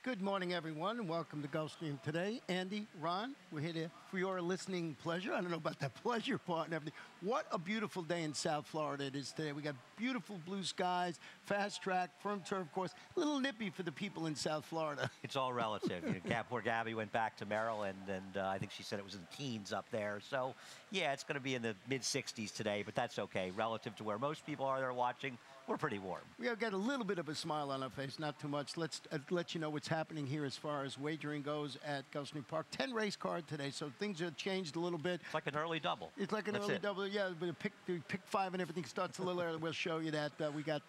Good morning, everyone, and welcome to Gulfstream today. Andy, Ron, we're here for your listening pleasure. I don't know about that pleasure part and everything. What a beautiful day in South Florida it is today. We got beautiful blue skies, fast track, firm turf course. A little nippy for the people in South Florida. It's all relative. Poor Gabby went back to Maryland, and I think she said it was in the teens up there. So, yeah, it's going to be in the mid-60s today, but that's okay. Relative to where most people are there watching, we're pretty warm. We have got a little bit of a smile on our face, not too much. Let's let you know what's happening here as far as wagering goes at Gulfstream Park. 10 race card today, so things have changed a little bit. It's like an early double. It's like an early double, yeah. But the pick five and everything starts a little early. We'll show you that. We got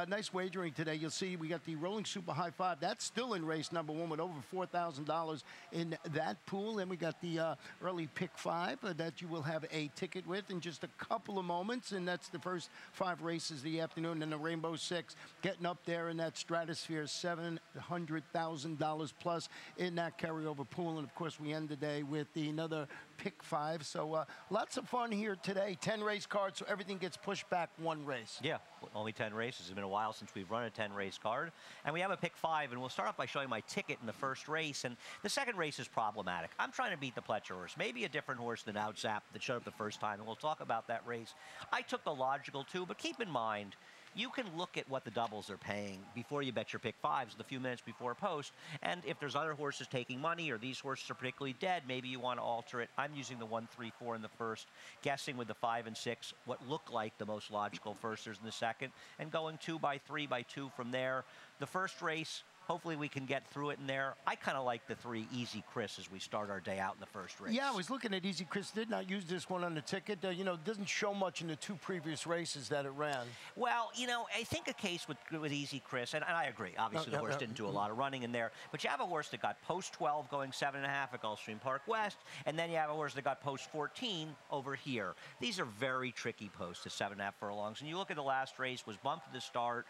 nice wagering today. You'll see we got the Rolling Super High Five. That's still in race number one with over $4,000 in that pool. Then we got the early pick five that you will have a ticket with in just a couple of moments, and that's the first 5 races of the afternoon. And the Rainbow Six getting up there in that stratosphere, $700,000 plus in that carryover pool. And of course, we end the day with another pick five. So lots of fun here today. 10 race cards, so everything gets pushed back one race. Yeah, only 10 races. It's been a while since we've run a 10 race card. And we have a pick five, and we'll start off by showing my ticket in the first race. And the second race is problematic. I'm trying to beat the Pletcher horse, maybe a different horse than Outzap that showed up the first time, and we'll talk about that race. I took the logical two, but keep in mind, you can look at what the doubles are paying before you bet your pick fives the few minutes before post. And if there's other horses taking money or these horses are particularly dead, maybe you want to alter it. I'm using the 1, 3, 4 in the first, guessing with the 5 and 6 what look like the most logical firsters in the second, and going 2 by 3 by 2 from there. The first race, hopefully we can get through it in there. I kind of like the 3 Easy Chris as we start our day out in the first race. Yeah, I was looking at Easy Chris. Did not use this one on the ticket. You know, it doesn't show much in the 2 previous races that it ran. Well, you know, I think a case with Easy Chris, and I agree. Obviously, the horse didn't do a lot of running in there. But you have a horse that got post 12 going 7.5 at Gulfstream Park West, and then you have a horse that got post 14 over here. These are very tricky posts at 7.5 furlongs. And you look at the last race, was bumped at the start,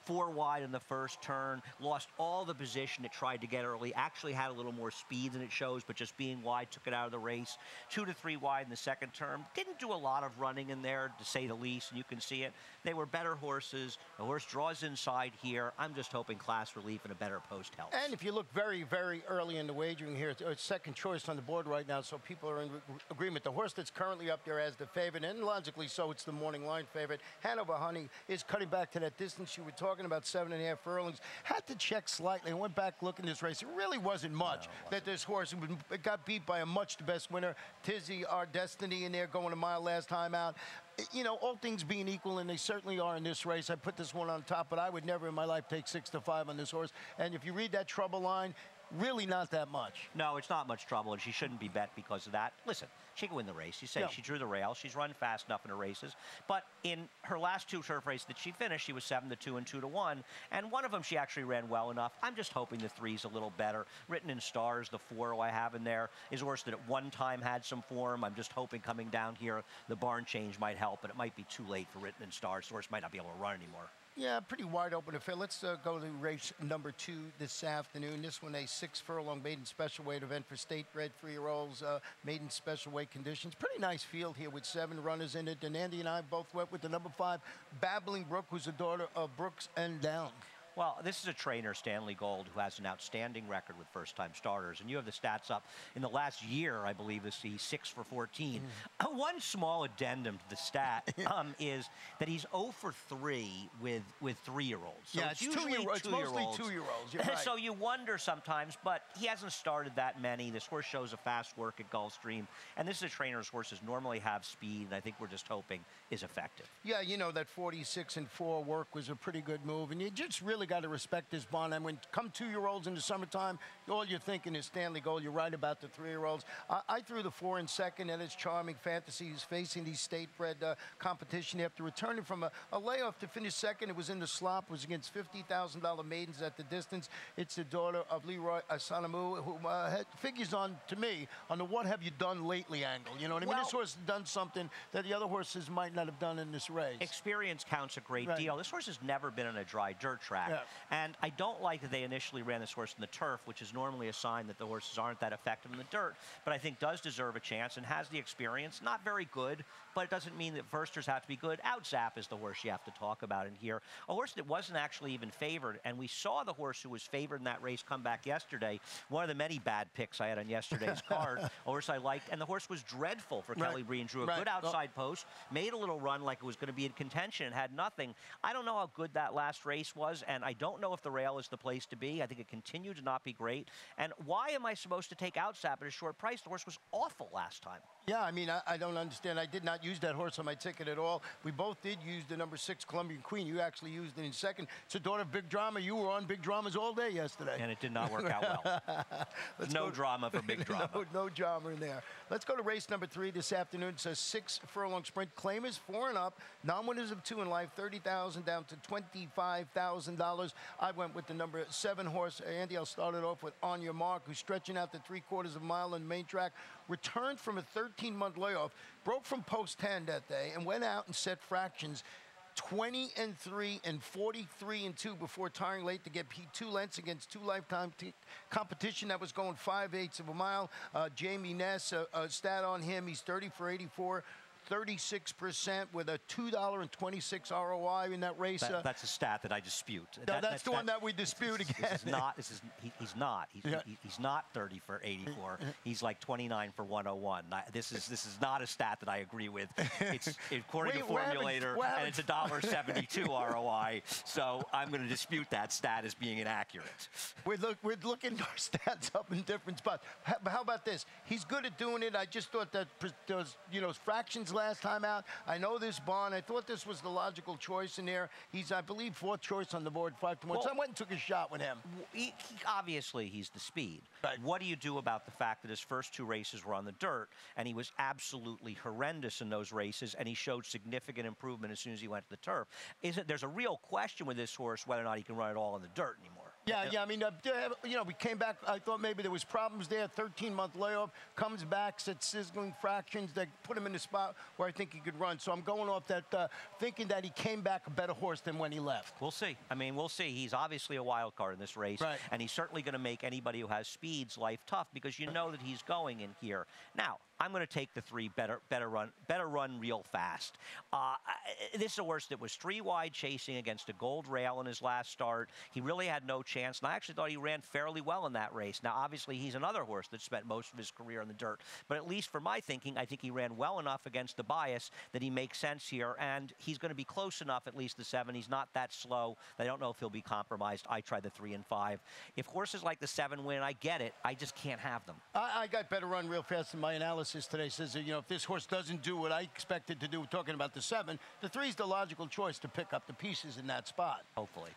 4 wide in the first turn, lost all the position it tried to get early, actually had a little more speed than it shows, but just being wide took it out of the race. 2 to 3 wide in the second turn. Didn't do a lot of running in there, to say the least, and you can see it. They were better horses. The horse draws inside here. I'm just hoping class relief and a better post helps. And if you look very, very early in the wagering here, it's second choice on the board right now, so people are in agreement. The horse that's currently up there as the favorite, and logically so, it's the morning line favorite. Hanover Honey is cutting back to that distance you were talking about, 7.5 furlongs. Had to check slightly. I went back looking at this race. It really wasn't much that this horse got beat by a much the best winner, Tizzy, Our Destiny, in there going a mile last time out. You know, all things being equal, and they certainly are in this race, I put this one on top, but I would never in my life take 6 to 5 on this horse. And if you read that trouble line, really not that much. No, it's not much trouble, and she shouldn't be bet because of that. Listen, she can win the race. You say she drew the rail. She's run fast enough in her races. But in her last 2 turf races that she finished, she was 7 to 2 and 2 to 1. And one of them she actually ran well enough. I'm just hoping the 3's a little better. Written in stars, the 4 who I have in there is a horse that at one time had some form. I'm just hoping coming down here, the barn change might help, but it might be too late for Written in stars. The horse might not be able to run anymore. Yeah, pretty wide open affair. Let's go to race number 2 this afternoon. This one, a 6 furlong maiden special weight event for state-bred 3-year-olds, maiden special weight conditions. Pretty nice field here with 7 runners in it. And Andy and I both went with the number 5, Babbling Brook, who's the daughter of Brooks and Down. Well, this is a trainer, Stanley Gold, who has an outstanding record with first-time starters. And you have the stats up. In the last year, I believe, is he 6 for 14. One small addendum to the stat is that he's 0 for 3 with 3-year-olds. So yeah, it's mostly 2-year-olds. You're right. So you wonder sometimes, but he hasn't started that many. This horse shows a fast work at Gulfstream. And this is a trainer's horses normally have speed, and I think we're just hoping is effective. Yeah, you know, that 46 and 4 work was a pretty good move. And you just really got to respect this bond. And when come 2-year-olds in the summertime, all you're thinking is Stanley Gold. You're right about the 3-year-olds. I threw the 4 in second, and it's Charming Fantasy. He's facing these state-bred competition after returning from a layoff to finish second. It was in the slop. It was against $50,000 maidens at the distance. It's the daughter of Leroy Asanamu, who figures on, to me, on the what have you done lately angle. You know what I mean? This horse has done something that the other horses might not have done in this race. Experience counts a great deal. This horse has never been on a dry dirt track. that. Yeah. And I don't like that they initially ran this horse in the turf, which is normally a sign that the horses aren't that effective in the dirt, but I think does deserve a chance and has the experience. Not very good, but it doesn't mean that firsters have to be good. Outzap is the horse you have to talk about in here. A horse that wasn't actually even favored, and we saw the horse who was favored in that race come back yesterday. One of the many bad picks I had on yesterday's card. A horse I liked, and the horse was dreadful for Kelly Breen. Drew a good outside post, made a little run like it was going to be in contention, and had nothing. I don't know how good that last race was, and I don't know if the rail is the place to be. I think it continued to not be great. And why am I supposed to take Outzap at a short price? The horse was awful last time. Yeah, I mean, I don't understand. I did not use that horse on my ticket at all. We both did use the number 6 Colombian Queen. You actually used it in second. It's a daughter of Big Drama. You were on Big Dramas all day yesterday. And it did not work out well. No drama for Big Drama. No drama in there. Let's go to race number 3 this afternoon. It's a 6-furlong sprint. Claimers 4 and up. Non-winners of 2 in life. $30,000 down to $25,000. I went with the number 7 horse. Andy, I'll start it off with On Your Mark, who's stretching out to 3/4 of a mile on the main track. Returned from a 13-month layoff. Broke from post 10 that day and went out and set fractions 20-3 and 43-2 before tiring late to get P2 lengths against 2 lifetime competition that was going 5/8 of a mile. Jamie Ness, stat on him, he's 30 for 84. 36% with a $2.26 ROI in that race. That's a stat that I dispute. That's the one that we dispute again. He's not 30 for 84. He's like 29 for 101. This is not a stat that I agree with. It's according to Formulator, and it's a $1.72 ROI. So I'm going to dispute that stat as being inaccurate. We're looking our stats up in different spots. How about this? He's good at doing it. I just thought that those fractions last time out. I know this barn. I thought this was the logical choice in there. He's, I believe, 4th choice on the board, 5-1. Well, so I went and took a shot with him. Obviously, he's the speed. Right. What do you do about the fact that his first 2 races were on the dirt, and he was absolutely horrendous in those races, and he showed significant improvement as soon as he went to the turf? There's a real question with this horse whether or not he can run it all in the dirt anymore. Yeah. I mean, we came back. I thought maybe there was problems there. 13-month layoff, comes back, sets sizzling fractions that put him in the spot where I think he could run. So I'm going off that, thinking that he came back a better horse than when he left. We'll see. I mean, we'll see. He's obviously a wild card in this race, and he's certainly going to make anybody who has speed's life tough because you know that he's going in here. Now, I'm going to take the 3 better run real fast. This is a horse that was 3 wide chasing against a gold rail in his last start. He really had no chance, and I actually thought he ran fairly well in that race. Now, obviously, he's another horse that spent most of his career in the dirt, but at least for my thinking, I think he ran well enough against the bias that he makes sense here, and he's going to be close enough, at least the 7. He's not that slow. I don't know if he'll be compromised. I tried the 3 and 5. If horses like the 7 win, I get it. I just can't have them. I got better run real fast in my analysis today. Says that, if this horse doesn't do what I expected to do, talking about the 7, the 3 is the logical choice to pick up the pieces in that spot. Hopefully.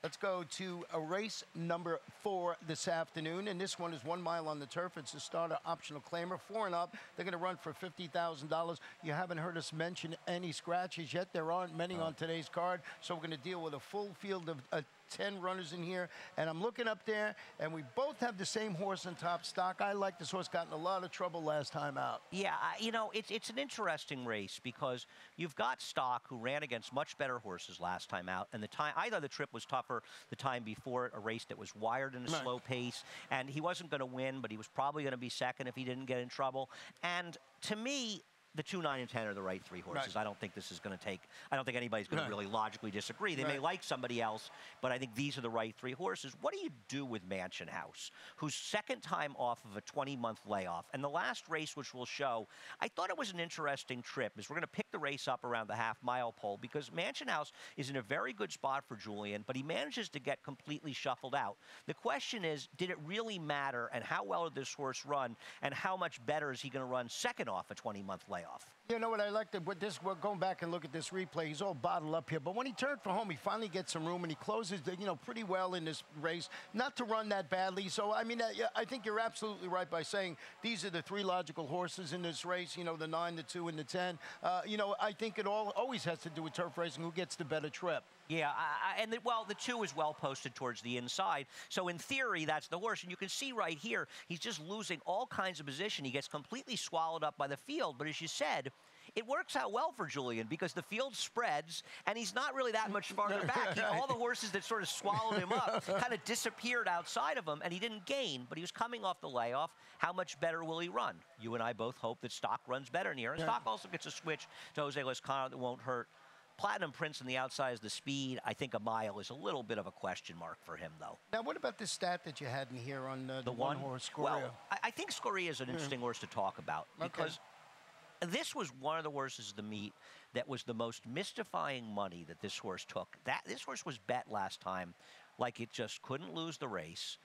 Let's go to a race number 4 this afternoon, and this one is 1 mile on the turf. It's a starter optional claimer, 4 and up. They're going to run for $50,000. You haven't heard us mention any scratches yet. There aren't many on today's card, so we're going to deal with a full field of 10 runners in here, and I'm looking up there, and we both have the same horse on top stock. I like this horse. Got in a lot of trouble last time out. Yeah, it's an interesting race because you've got Stock, who ran against much better horses last time out, and I thought the trip was tougher the time before it, a race that was wired in a slow pace, and he wasn't going to win, but he was probably going to be second if he didn't get in trouble. And to me, the 2, 9, and 10 are the right 3 horses. I don't think this is going to take. I don't think anybody's going to really logically disagree. They may like somebody else, but I think these are the right 3 horses. What do you do with Mansion House, who's second time off of a 20-month layoff? And the last race, which we'll show, I thought it was an interesting trip, is we're going to pick the race up around the half-mile pole because Mansion House is in a very good spot for Julian, but he manages to get completely shuffled out. The question is, did it really matter, and how well did this horse run, and how much better is he going to run second off a 20-month layoff? You know what I like with this? We're going back and look at this replay. He's all bottled up here, but when he turned for home, he finally gets some room and he closes, pretty well in this race. Not to run that badly. So I mean, I think you're absolutely right by saying these are the 3 logical horses in this race. The 9, the 2, and the 10. I think it always has to do with turf racing. Who gets the better trip? Yeah, the 2 is well posted towards the inside. So in theory, that's the horse. And you can see right here, he's just losing all kinds of position. He gets completely swallowed up by the field. But as you said, it works out well for Julian because the field spreads, and he's not really that much farther back. All the horses that sort of swallowed him up kind of disappeared outside of him, and he didn't gain, but he was coming off the layoff. How much better will he run? You and I both hope that Stock runs better in here, and Stock also gets a switch to Jose Lezcano that won't hurt. Platinum Prince on the outside is the speed. I think a mile is a little bit of a question mark for him, though. Now, what about the stat that you had in here on the one horse, Scoria? Well, I think Scoria is an interesting horse to talk about because this was one of the horses of the meet that was the most mystifying money that this horse took. This horse was bet last time like it just couldn't lose the race.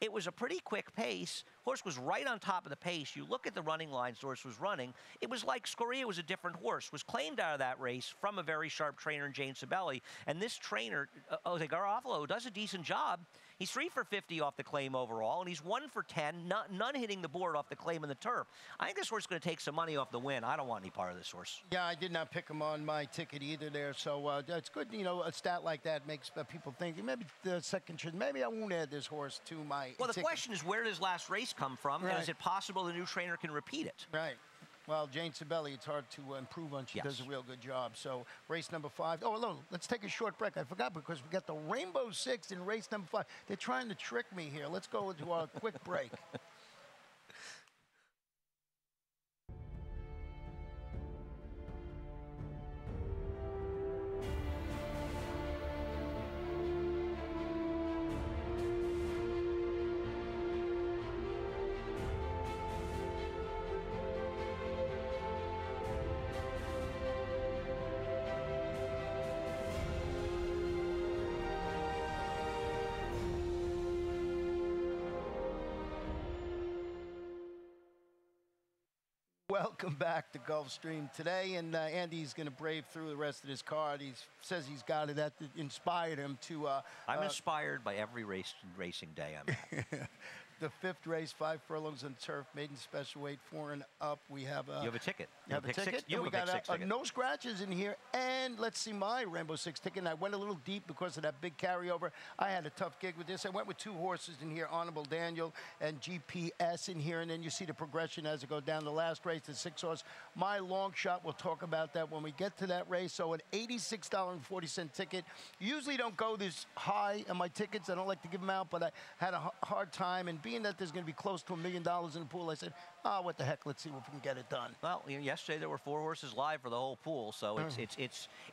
It was a pretty quick pace. Horse was right on top of the pace. You look at the running lines the horse was running. It was like Scoria was a different horse, was claimed out of that race from a very sharp trainer in Jane Sabelli. And this trainer, Jose Garofalo, does a decent job. He's 3 for 50 off the claim overall, and he's 1 for 10, none hitting the board off the claim in the turf. I think this horse is going to take some money off the win. I don't want any part of this horse. Yeah, I did not pick him on my ticket either there, so it's good. You know, a stat like that makes people think maybe the second should. Maybe I won't add this horse to my Well, the ticket. question is, where does last race come from, and is it possible the new trainer can repeat it? Right. Well, Jane Sabelli, it's hard to improve on. She does a real good job. So race number 5. Oh, no, let's take a short break. I forgot because we got the Rainbow Six in race number 5. They're trying to trick me here. Let's go into our quick break. Welcome back to Gulfstream today, and Andy's going to brave through the rest of his card. He says he's got it. That inspired him to. I'm inspired by every racing day I'm at. The 5th race, 5 furlongs on turf, maiden special weight, 4 and up. We have a. You have a ticket. You have a ticket. You have we a pick got six ticket. no scratches in here, and let's see my Rainbow Six ticket. And I went a little deep because of that big carryover. I had a tough gig with this. I went with 2 horses in here, Honorable Daniel and GPS in here, and then you see the progression as it goes down. The last race, the 6 horse. My long shot. We'll talk about that when we get to that race. So an $86.40 ticket. Usually don't go this high on my tickets. I don't like to give them out, but I had a hard time. And being that there's going to be close to $1 million in the pool, I said, what the heck, let's see if we can get it done. Well, you know, yesterday there were 4 horses live for the whole pool, so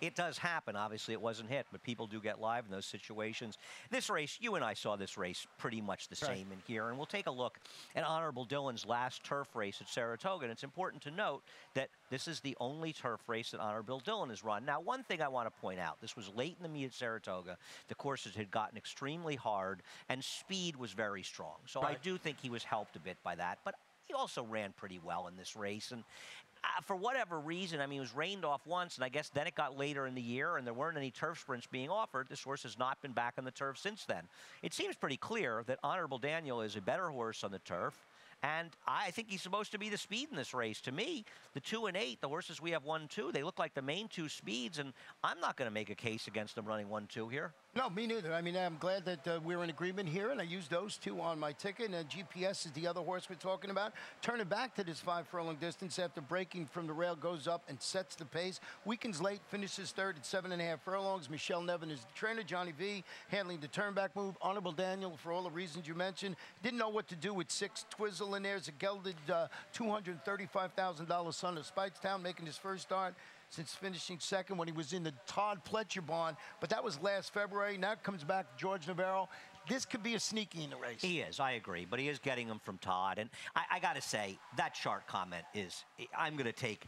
it does happen. Obviously, it wasn't hit, but people do get live in those situations. This race, you and I saw this race pretty much the same in here, and we'll take a look at Honorable Dylan's last turf race at Saratoga. And it's important to note that this is the only turf race that Honorable Dylan has run. Now, one thing I want to point out, this was late in the meet at Saratoga. The courses had gotten extremely hard, and speed was very strong. So I do think he was helped a bit by that, but he also ran pretty well in this race. And for whatever reason, I mean, he was rained off once, and I guess then it got later in the year, and there weren't any turf sprints being offered. This horse has not been back on the turf since then. It seems pretty clear that Honorable Daniel is a better horse on the turf, and I think he's supposed to be the speed in this race. To me, the 2 and 8, the horses we have 1-2, they look like the main 2 speeds, and I'm not going to make a case against them running 1-2 here. No, me neither. I mean, I'm glad that we're in agreement here, and I used those 2 on my ticket. And GPS is the other horse we're talking about. Turning back to this 5 furlong distance after breaking from the rail, goes up and sets the pace. Weekends late, finishes 3rd at 7.5 furlongs. Michelle Nevin is the trainer. Johnny V handling the turnback move. Honorable Daniel, for all the reasons you mentioned, didn't know what to do with 6 Twizzle in there. It's a gelded $235,000 son of Speightstown, making his first start since finishing 2nd when he was in the Todd Pletcher barn. But that was last February. Now it comes back George Navarro. This could be a sneaky in the race. He is, I agree. But he is getting them from Todd. And I got to say, that chart comment is, I'm going to take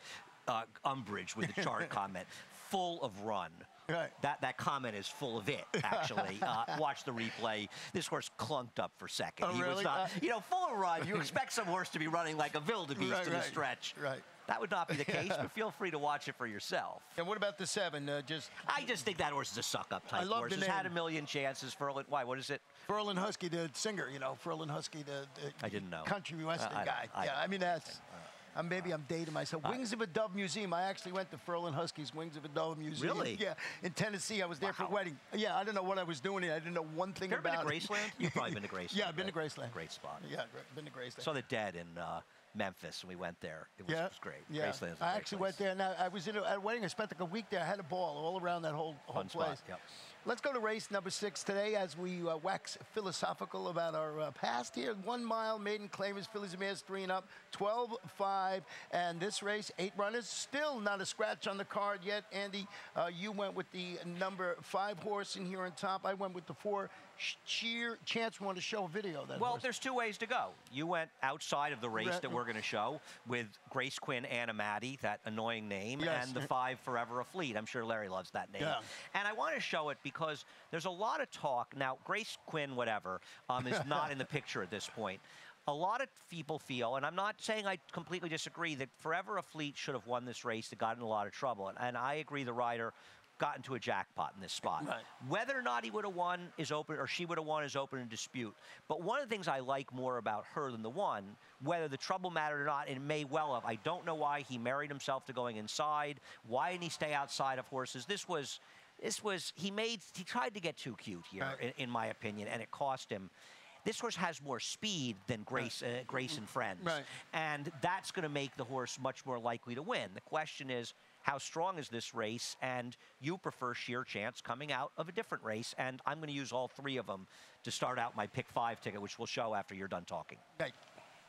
umbrage with the chart comment. Full of run. Right. That comment is full of it, actually. Watch the replay. This horse clunked up for 2nd. Oh, He was not, you know, full of run. You expect some horse to be running like a wildebeest in the stretch. Right. That would not be the case, but feel free to watch it for yourself. And what about the 7? I just think that horse is a suck-up type I love horse. the He's name. had a million chances. Furlan, why? What is it? Furlan Husky, the singer, you know, Furlan Husky, the I didn't know. country western guy. I mean, that's... maybe I'm dating myself. Wings of a Dove Museum. I actually went to Furlan Husky's Wings of a Dove Museum. Really? Yeah, in Tennessee. I was there for a wedding. Yeah, I don't know what I was doing. I didn't know one thing about it. Have you ever been to Graceland? You've probably been to Graceland. Yeah, I've been to Graceland. Great spot. Yeah, been to Graceland. Saw the Dead in Memphis, and we went there. It was great. Yeah. Graceland's a great I actually place. went there. Now, I was at a wedding. I spent like a week there. I had a ball all around that whole Fun place. spot, yep. Let's go to race number 6 today as we wax philosophical about our past here. 1 mile maiden claimers, fillies and mares 3 and up, 12-5. And this race, 8 runners, still not a scratch on the card yet. Andy, you went with the number 5 horse in here on top. I went with the 4. Chance wanted to show a video of that Well, horse. there's 2 ways to go. You went outside of the race that we're going to show with Grace Quinn Animati, that annoying name, and the 5 Forever a Fleet. I'm sure Larry loves that name. Yeah. And I want to show it because there's a lot of talk. Now, Grace Quinn, whatever, is not in the picture at this point. A lot of people feel, and I'm not saying I completely disagree, that Forever a Fleet should have won this race. It got in a lot of trouble. And I agree the rider got into a jackpot in this spot. Right. Whether or not he would have won is open, or she would have won is open in dispute. But one of the things I like more about her than the 1, whether the trouble mattered or not, it may well have. I don't know why he married himself to going inside. Why didn't he stay outside of horses? He tried to get too cute here, in my opinion, and it cost him. This horse has more speed than Grace and Friends. Right. And that's going to make the horse much more likely to win. The question is, how strong is this race? And you prefer sheer chance coming out of a different race. And I'm going to use all 3 of them to start out my pick 5 ticket, which we'll show after you're done talking. Right.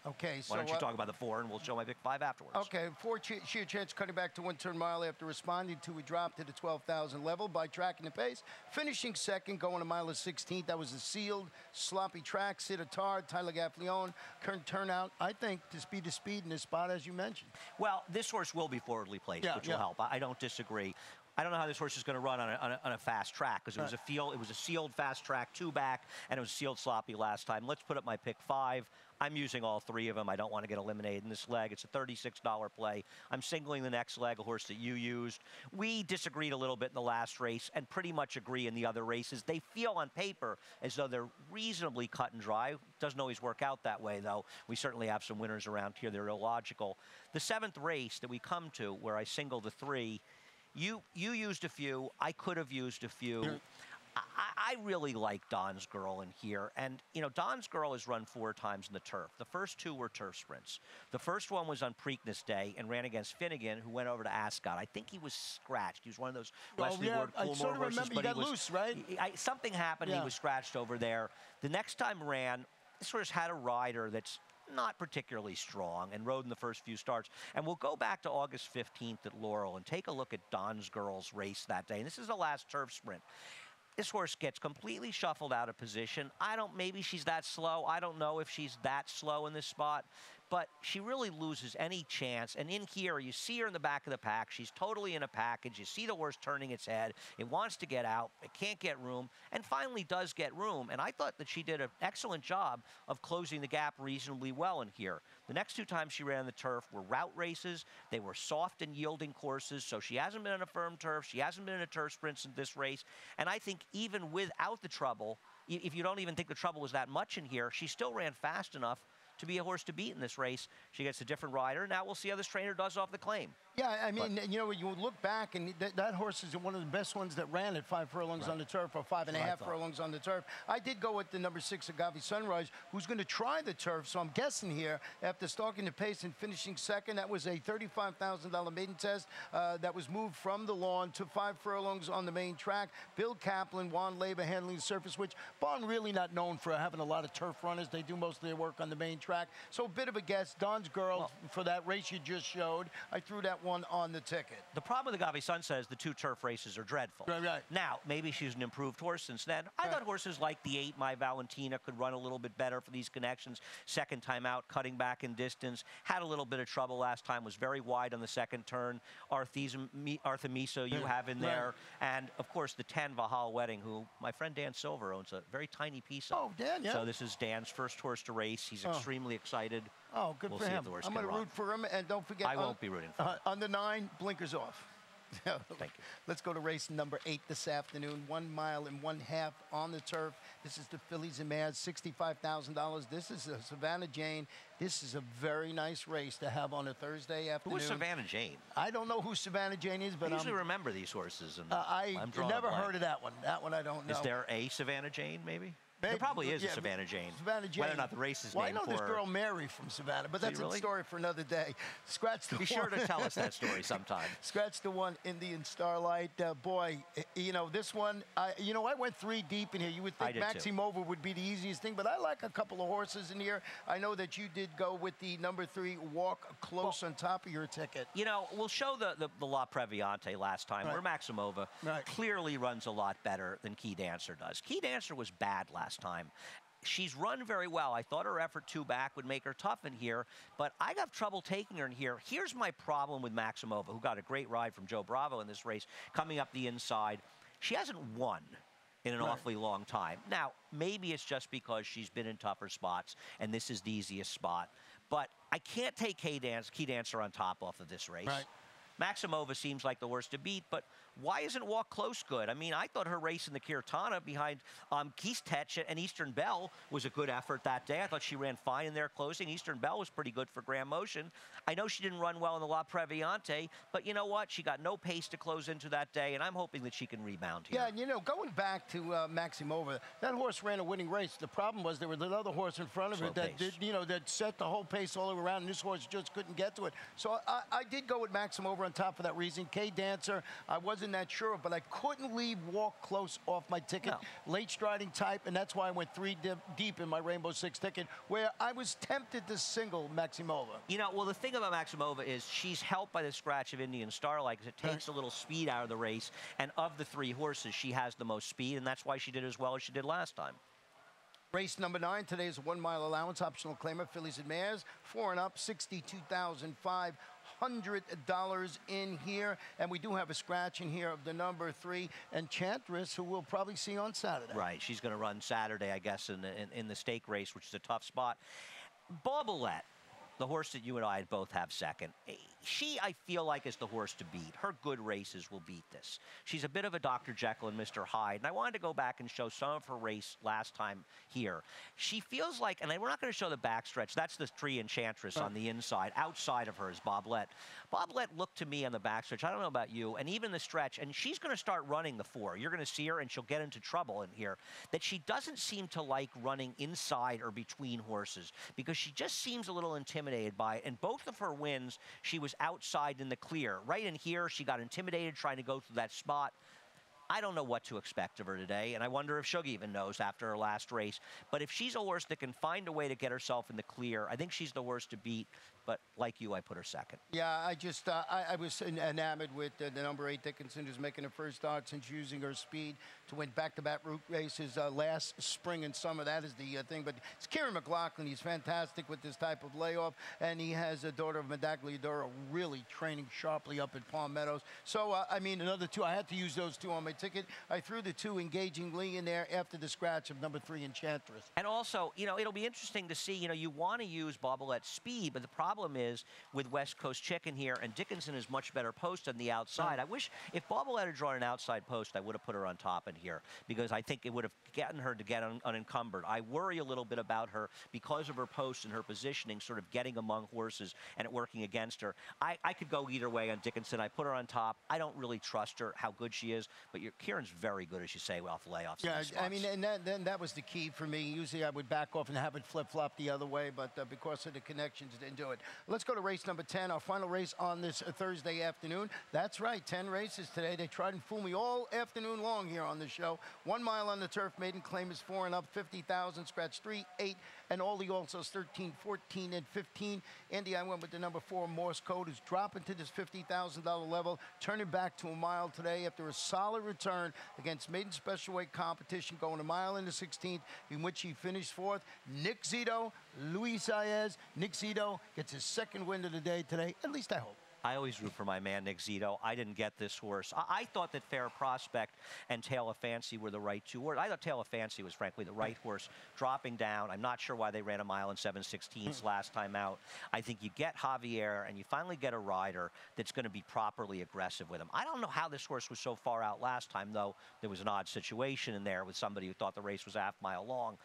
Okay, so why don't you talk about the 4, and we'll show my pick 5 afterwards. Okay, 4 sheer chance cutting back to 1 turn mile after responding to a drop to the 12,000 level by tracking the pace. Finishing second, going a mile of 16th. That was a sealed, sloppy track. Sid Attard, Tyler Gaffleone, current turnout. I think to speed in this spot, as you mentioned. Well, this horse will be forwardly placed, which will help. I don't disagree. I don't know how this horse is going to run on a fast track, because it was a sealed fast track 2 back, and it was sealed sloppy last time. Let's put up my pick 5. I'm using all 3 of them. I don't want to get eliminated in this leg. It's a $36 play. I'm singling the next leg, a horse that you used. We disagreed a little bit in the last race and pretty much agree in the other races. They feel on paper as though they're reasonably cut and dry. Doesn't always work out that way, though. We certainly have some winners around here that are illogical. The 7th race that we come to, where I single the 3, you used a few. I could have used a few. I really like Don's Girl in here. And, you know, Don's Girl has run 4 times in the turf. The first 2 were turf sprints. The first one was on Preakness Day and ran against Finnegan, who went over to Ascot. I think he was scratched. He was one of those Wesley Ward Coolmore horses. Remember, he got loose, right? Something happened. He was scratched over there. The next time ran, this horse had a rider that's not particularly strong and rode in the first few starts. And we'll go back to August 15th at Laurel and take a look at Don's Girl's race that day. And this is the last turf sprint. This horse gets completely shuffled out of position. Maybe she's that slow. I don't know if she's that slow in this spot, but she really loses any chance. And in here, you see her in the back of the pack. She's totally in a package. You see the horse turning its head. It wants to get out. It can't get room, and finally does get room. And I thought that she did an excellent job of closing the gap reasonably well in here. The next 2 times she ran the turf were route races. They were soft and yielding courses, so she hasn't been on a firm turf. She hasn't been in a turf sprint in this race. And I think even without the trouble, if you don't even think the trouble was that much in here, she still ran fast enough to be a horse to beat in this race. She gets a different rider. Now we'll see how this trainer does off the claim. Yeah, I mean, you know, you look back, and that horse is one of the best ones that ran at 5 furlongs on the turf, or 5.5 furlongs on the turf. I did go with the number 6, Agave Sunrise, who's going to try the turf. So I'm guessing here, after stalking the pace and finishing second, that was a $35,000 maiden test that was moved from the lawn to 5 furlongs on the main track. Bill Kaplan, Juan Leyva handling the surface, which Barn really not known for having a lot of turf runners. They do most of their work on the main track. So a bit of a guess. Don's Girl, for that race you just showed, I threw that one on the ticket. The problem with the Agave Sunset is the 2 turf races are dreadful. Right. Now, maybe she's an improved horse since then. I thought horses like the 8, My Valentina, could run a little bit better for these connections. Second time out, cutting back in distance. Had a little bit of trouble last time, was very wide on the second turn. Artemisa you have in there. And, of course, the 10, Vahal Wedding, who my friend Dan Silver owns a very tiny piece of. Oh, Dan, yeah. So this is Dan's first horse to race. He's extremely excited. Oh, good for him. I'm going to root for him, and don't forget. I won't be rooting for him. On the 9, blinkers off. Thank you. Let's go to race number 8 this afternoon. 1 mile and 1/2 on the turf. This is the fillies and mares, $65,000. This is a Savannah Jane. This is a very nice race to have on a Thursday afternoon. Who is Savannah Jane? I don't know who Savannah Jane is, but I usually remember these horses. And I never heard of that one. That one I don't know. Is there a Savannah Jane, maybe? There probably is a yeah, Savannah Jane. Savannah Jane. Whether or not the race is well, named I know for this her. girl Mary from Savannah, but that's a story for another day. Scratch the Be sure to tell us that story sometime. Scratch the one, Indian Starlight. Boy, you know, this one, I went 3 deep in here. You would think Maximova would be the easiest thing, but I like a couple of horses in here. I know that you did go with the number 3 Walk Close on top of your ticket. You know, we'll show the La Previante last time, where Maximova clearly runs a lot better than Key Dancer does. Key Dancer was bad last time. She's run very well. I thought her effort 2 back would make her tough in here, but I got trouble taking her in here. Here's my problem with Maximova, who got a great ride from Joe Bravo in this race, coming up the inside. She hasn't won in an awfully long time. Now, maybe it's just because she's been in tougher spots, and this is the easiest spot. But I can't take Key Dancer on top off of this race. Maximova seems like the worst to beat, but why isn't Walk Close good? I mean, I thought her race in the Kirtana behind Kiestech and Eastern Bell was a good effort that day. I thought she ran fine in their closing. Eastern Bell was pretty good for Grand Motion. I know she didn't run well in the La Previante, but you know what? She got no pace to close into that day, and I'm hoping that she can rebound here. Yeah, and you know, going back to Maximova, that horse ran a winning race. The problem was there was another horse in front of her that did, that set the whole pace all the way around, and this horse just couldn't get to it. So I did go with Maximova on top for that reason. Key Dancer, I wasn't that sure, but I couldn't leave Walk Close off my ticket. Late striding type, and that's why I went 3 deep in my Rainbow Six ticket, where I was tempted to single Maximova. You know, well, the thing about Maximova is she's helped by the scratch of Indian Starlight, because it takes a little speed out of the race, and of the 3 horses, she has the most speed, and that's why she did as well as she did last time. Race number 9, today's 1 mile allowance, optional claimer, fillies and mares, 4 and up, $62,500 in here, and we do have a scratch in here of the number 3 Enchantress, who we'll probably see on Saturday. Right, she's going to run Saturday, I guess, in the stake race, which is a tough spot. Bobbilette, the horse that you and I both have second, she, I feel like, is the horse to beat. Her good races will beat this. She's a bit of a Dr. Jekyll and Mr. Hyde, and I wanted to go back and show some of her race last time here. She feels like, and we're not going to show the backstretch, that's the 3 Enchantress on the inside. Outside of her is Bobbilette. Bobbilette looked to me on the backstretch, I don't know about you, and even the stretch, and she's going to start running the 4. You're going to see her, and she'll get into trouble in here, that she doesn't seem to like running inside or between horses, because she just seems a little intimidated by it. And both of her wins, she was outside in the clear. Right in here, she got intimidated trying to go through that spot. I don't know what to expect of her today, and I wonder if Shug even knows after her last race. But if she's a horse that can find a way to get herself in the clear, I think she's the horse to beat. But like you, I put her second. Yeah, I just, I was enamored with the number 8 Dickinson, who's making her first start since using her speed to win back-to-back route races last spring and summer. That is the thing. But it's Kieran McLaughlin. He's fantastic with this type of layoff, and he has a daughter of Medagliadora really training sharply up at Palm Meadows. So, I mean, another 2. I had to use those 2 on my ticket. I threw the 2 Engagingly in there after the scratch of number 3 Enchantress. And also, you know, it'll be interesting to see, you know, you want to use Bobbilette's speed, but the problem is with West Coast Chicken here, and Dickinson is much better post on the outside. I wish if Bobbilette had drawn an outside post, I would have put her on top in here, because I think it would have gotten her to get unencumbered. I worry a little bit about her because of her post and her positioning, sort of getting among horses and it working against her. I could go either way on Dickinson. I put her on top. I don't really trust her, how good she is, but Kieran's very good, as you say, off layoffs. Yeah, I mean, and then that was the key for me. Usually I would back off and have it flip-flop the other way, but because of the connections, didn't do it. Let's go to race number 10, our final race on this Thursday afternoon. That's right, 10 races today. They tried and fool me all afternoon long here on the show. 1 mile on the turf, maiden claim is 4 and up, 50,000, scratch 3, 8, and all the alsos 13, 14, and 15. Andy, I went with the number 4 Morse Code, who's dropping to this $50,000 level, turning back to a mile today after a solid return against maiden special weight competition, going a mile in the 16th, in which he finished 4th. Nick Zito, Luis Saez. Nick Zito gets his second win of the day today, at least I hope. I always root for my man, Nick Zito. I didn't get this horse. I thought that Fair Prospect and Tale of Fancy were the right 2 horses. I thought Tale of Fancy was, frankly, the right horse, dropping down. I'm not sure why they ran a mile and 7/16 last time out. I think you get Javier, and you finally get a rider that's going to be properly aggressive with him. I don't know how this horse was so far out last time, though. There was an odd situation in there with somebody who thought the race was half mile long.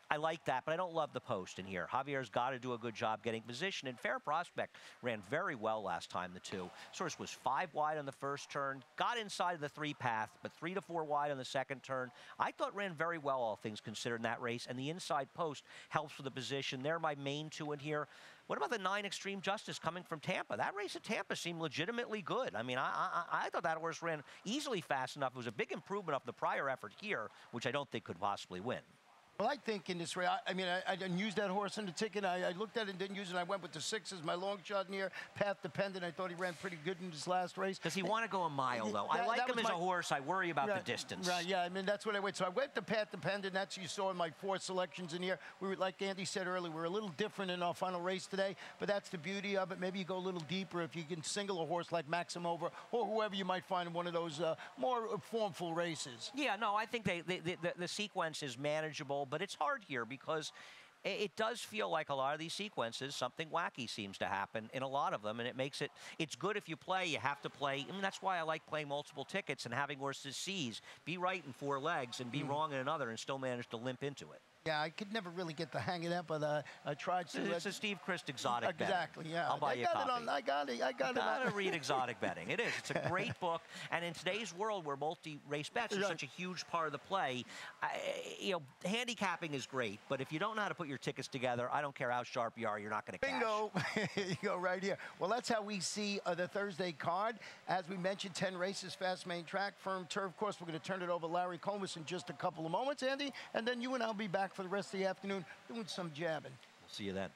I like that, but I don't love the post in here. Javier's got to do a good job getting position, and Fair Prospect ran very well last time, the 2. Source was 5 wide on the first turn, got inside of the 3 path, but 3 to 4 wide on the second turn. I thought ran very well, all things considered, in that race, and the inside post helps with the position. They're my main 2 in here. What about the 9 Extreme Justice coming from Tampa? That race at Tampa seemed legitimately good. I mean, I thought that horse ran easily fast enough. It was a big improvement off the prior effort here, which I don't think could possibly win. Well, I think in this race, I mean, I didn't use that horse in the ticket. I looked at it and didn't use it. I went with the 6s, my long shot in here, path dependent. I thought he ran pretty good in his last race. Does he want to go a mile, though? I like him as a horse. I worry about the distance. Right, yeah, I mean, that's what I went. So I went to path dependent. That's what you saw in my 4 selections in here. We were, like Andy said earlier, we're a little different in our final race today, but that's the beauty of it. Maybe you go a little deeper if you can single a horse like Maximova or whoever you might find in one of those more formful races. Yeah, no, I think the sequence is manageable, but it's hard here because it does feel like a lot of these sequences, something wacky seems to happen in a lot of them, and it makes it's good if you play. You have to play. I mean, that's why I like playing multiple tickets and having horses seize, be right in 4 legs and be wrong in another and still manage to limp into it. Yeah, I could never really get the hang of that, but I tried to. It's a Steve Christ exotic betting. Exactly, yeah. I'll buy you a copy. I got it. You gotta read Exotic Betting. It is. It's a great book, and in today's world where multi-race bets are such a huge part of the play, you know, handicapping is great, but if you don't know how to put your tickets together, I don't care how sharp you are, you're not going to cash. Bingo! You go right here. Well, that's how we see the Thursday card. As we mentioned, 10 races, fast main track, firm turf course. We're going to turn it over to Larry Comas in just a couple of moments, Andy, and then you and I'll be back for the rest of the afternoon doing some jabbing. We'll see you then.